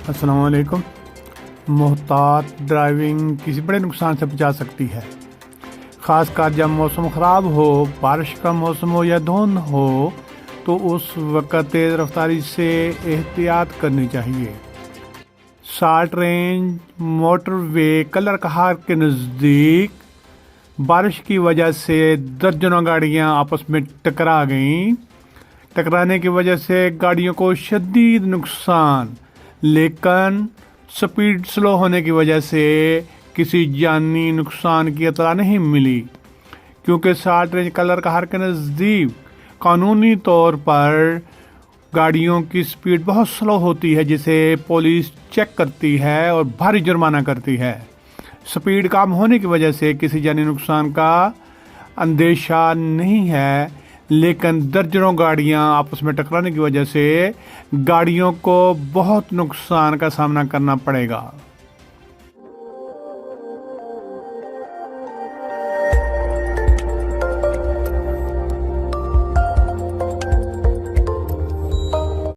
अस्सलाम वालेकुम। मोहतात ड्राइविंग किसी बड़े नुकसान से बचा सकती है, ख़ासकर जब मौसम ख़राब हो, बारिश का मौसम हो या धुंध हो, तो उस वक़्त तेज़ रफ्तारी से एहतियात करनी चाहिए। साल्ट रेंज मोटरवे कलर कहार के नज़दीक बारिश की वजह से दर्जनों गाड़ियां आपस में टकरा गईं। टकराने की वजह से गाड़ियों को शदीद नुकसान, लेकिन स्पीड स्लो होने की वजह से किसी जानी नुकसान की इतला नहीं मिली, क्योंकि साल्ट रेंज कलर कहार के नज़दीक कानूनी तौर पर गाड़ियों की स्पीड बहुत स्लो होती है, जिसे पुलिस चेक करती है और भारी जुर्माना करती है। स्पीड कम होने की वजह से किसी जानी नुकसान का अंदेशा नहीं है, लेकिन दर्जनों गाड़ियां आपस में टकराने की वजह से गाड़ियों को बहुत नुकसान का सामना करना पड़ेगा।